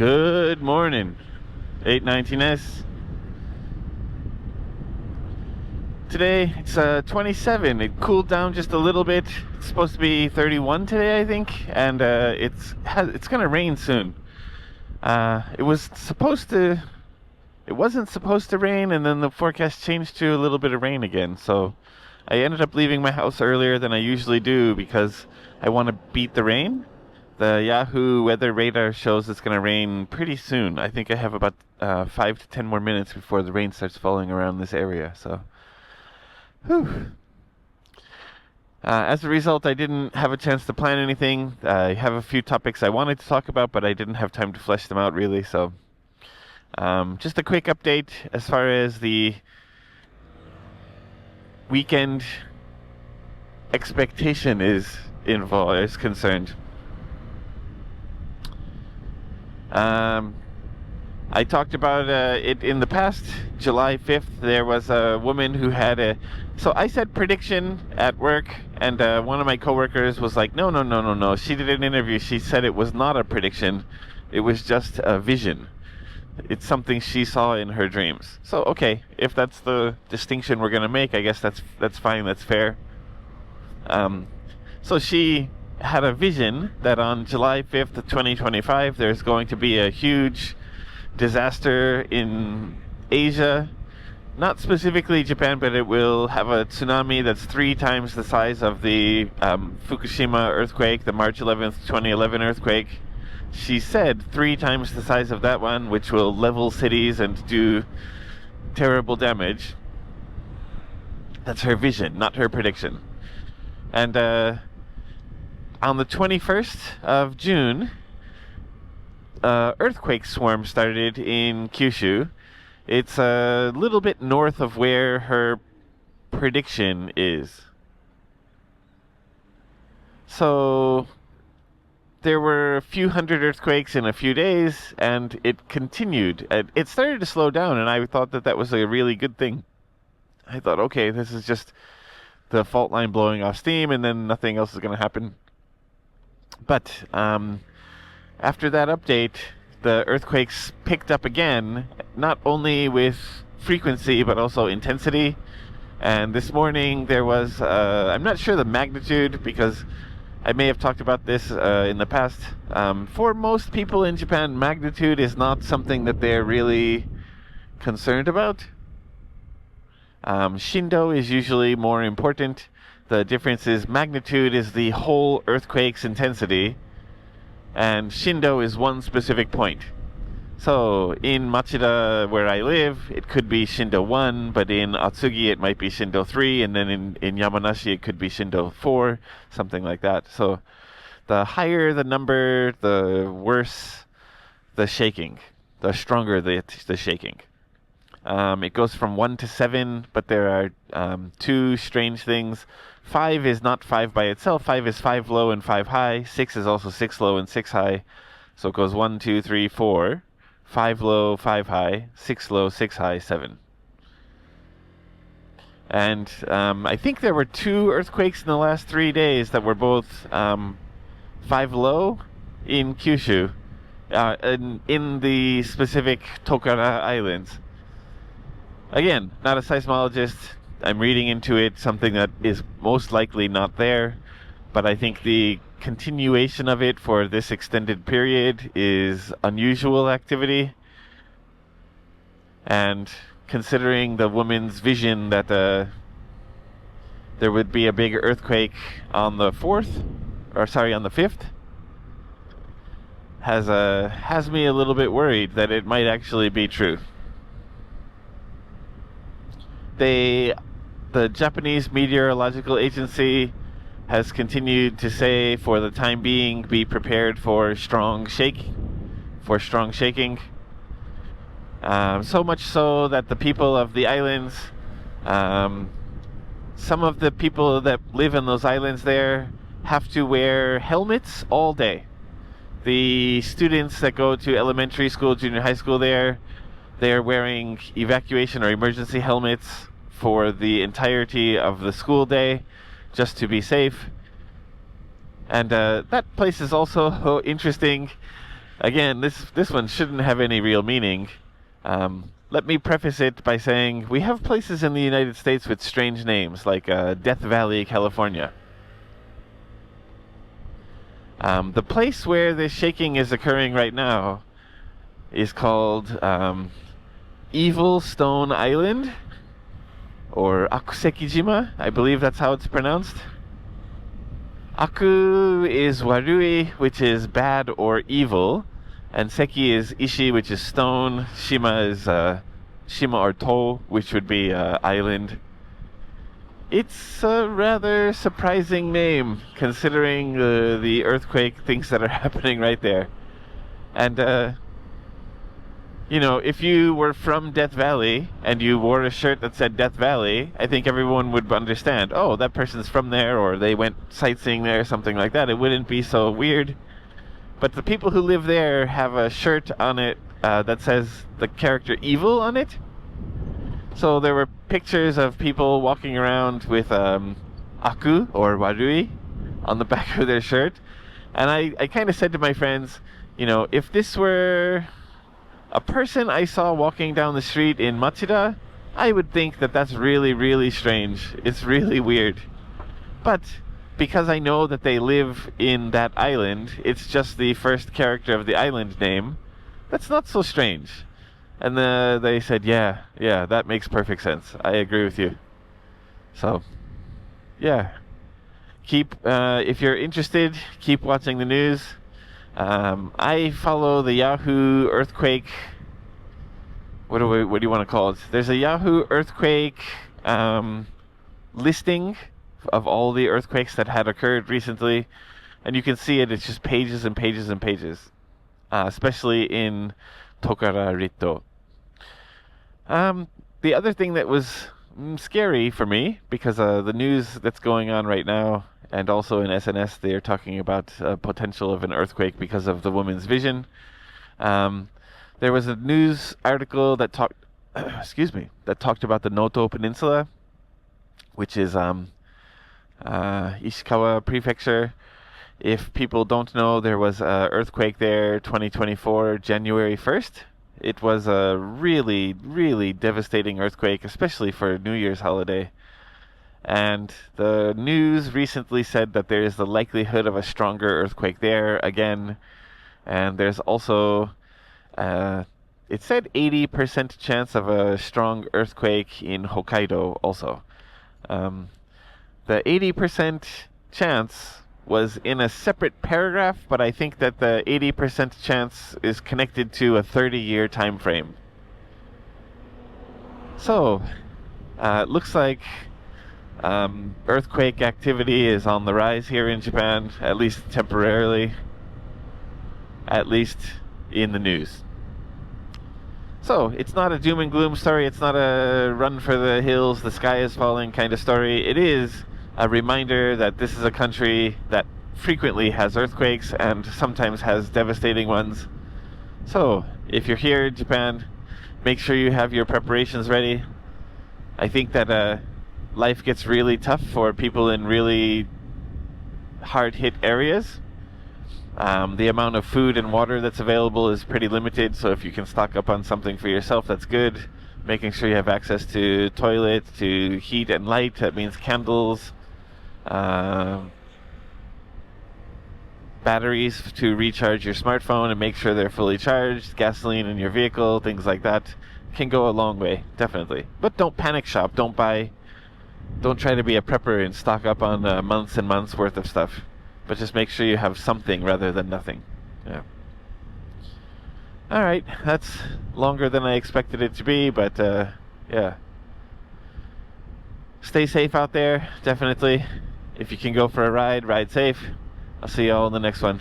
Good morning, 819S. Today it's 27. It cooled down just a little bit. It's supposed to be 31 today, I think, and it's gonna rain soon. It wasn't supposed to rain, and then the forecast changed to a little bit of rain again. So I ended up leaving my house earlier than I usually do because I want to beat the rain. The Yahoo weather radar shows it's going to rain pretty soon. I think I have about 5 to 10 more minutes before the rain starts falling around this area. So, whew. As a result, I didn't have a chance to plan anything. I have a few topics I wanted to talk about, but I didn't have time to flesh them out really. So, just a quick update as far as the weekend expectation is concerned. I talked about it in the past. July 5th, there was a woman who had so I said prediction at work, and one of my coworkers was like, no. She did an interview. She said it was not a prediction. It was just a vision. It's something she saw in her dreams. So, okay, if that's the distinction we're going to make, I guess that's fine, that's fair. So she had a vision that on July 5th of 2025 there's going to be a huge disaster in Asia, not specifically Japan, but it will have a tsunami that's 3 times the size of the Fukushima earthquake, the March 11th 2011 earthquake. She said 3 times the size of that one, which will level cities and do terrible damage. That's her vision, not her prediction. And on the 21st of June, earthquake swarm started in Kyushu. It's a little bit north of where her prediction is. So there were a few hundred earthquakes in a few days, and it continued. It started to slow down, and I thought that was a really good thing. I thought, okay, this is just the fault line blowing off steam, and then nothing else is going to happen. But after that update, the earthquakes picked up again, not only with frequency, but also intensity. And this morning there was, I'm not sure the magnitude, because I may have talked about this in the past. For most people in Japan, magnitude is not something that they're really concerned about. Shindo is usually more important. The difference is magnitude is the whole earthquake's intensity, and Shindo is one specific point. So in Machida, where I live, it could be Shindo 1, but in Atsugi it might be Shindo 3, and then in Yamanashi it could be Shindo 4, something like that. So the higher the number, the worse the shaking, the stronger the shaking. It goes from 1 to 7, but there are 2 strange things. 5 is not 5 by itself. 5 is 5 low and 5 high. 6 is also 6 low and 6 high. So it goes 1, 2, 3, 4. 5 low, 5 high. 6 low, 6 high, 7. And I think there were 2 earthquakes in the last 3 days that were both 5 low in Kyushu, in the specific Tokara Islands. Again, not a seismologist. I'm reading into it something that is most likely not there, but I think the continuation of it for this extended period is unusual activity. And considering the woman's vision that there would be a big earthquake on the 5th, has me a little bit worried that it might actually be true. The Japanese Meteorological Agency has continued to say, for the time being, be prepared for strong shaking. So much so that the people of the islands, some of the people that live in those islands there, have to wear helmets all day. The students that go to elementary school, junior high school there, they're wearing evacuation or emergency helmets for the entirety of the school day, just to be safe. And that place is also interesting. Again, this one shouldn't have any real meaning. Let me preface it by saying we have places in the United States with strange names, like Death Valley, California. The place where the shaking is occurring right now is called Evil Stone Island, or Akusekijima, I believe that's how it's pronounced. Aku is warui, which is bad or evil, and Seki is ishi, which is stone. Shima is shima or to, which would be island. It's a rather surprising name, considering the earthquake things that are happening right there. And if you were from Death Valley and you wore a shirt that said Death Valley, I think everyone would understand, oh, that person's from there, or they went sightseeing there, something like that. It wouldn't be so weird. But the people who live there have a shirt on it that says the character evil on it. So there were pictures of people walking around with Aku, or Warui, on the back of their shirt. And I kind of said to my friends, if this were a person I saw walking down the street in Machida, I would think that that's really, really strange. It's really weird. But because I know that they live in that island, it's just the first character of the island name, that's not so strange. And they said, yeah, that makes perfect sense. I agree with you. So, yeah. If you're interested, keep watching the news. I follow the Yahoo earthquake. What do you want to call it? There's a Yahoo earthquake listing of all the earthquakes that had occurred recently, and you can see it. It's just pages and pages and pages, especially in Tokara Rito. The other thing that was scary for me, because the news that's going on right now, and also in SNS, they are talking about potential of an earthquake because of the woman's vision. There was a news article that talked, that talked about the Noto Peninsula, which is Ishikawa Prefecture. If people don't know, there was an earthquake there, 2024, January 1st. It was a really, really devastating earthquake, especially for New Year's holiday. And the news recently said that there is the likelihood of a stronger earthquake there again. And there's also, it said 80% chance of a strong earthquake in Hokkaido also. The 80% chance was in a separate paragraph, but I think that the 80% chance is connected to a 30-year time frame. So, it looks like earthquake activity is on the rise here in Japan, at least temporarily, at least in the news. So, it's not a doom and gloom story, it's not a run for the hills, the sky is falling kind of story. It is a reminder that this is a country that frequently has earthquakes and sometimes has devastating ones. So, if you're here in Japan, make sure you have your preparations ready. I think that life gets really tough for people in really hard-hit areas. The amount of food and water that's available is pretty limited, so if you can stock up on something for yourself, that's good. Making sure you have access to toilet, to heat and light, that means candles, batteries to recharge your smartphone and make sure they're fully charged, gasoline in your vehicle, things like that can go a long way, definitely. But don't panic shop, don't try to be a prepper and stock up on months and months worth of stuff, but just make sure you have something rather than nothing. Yeah. Alright, that's longer than I expected it to be, but yeah. Stay safe out there, definitely. If you can go for a ride, ride safe. I'll see you all in the next one.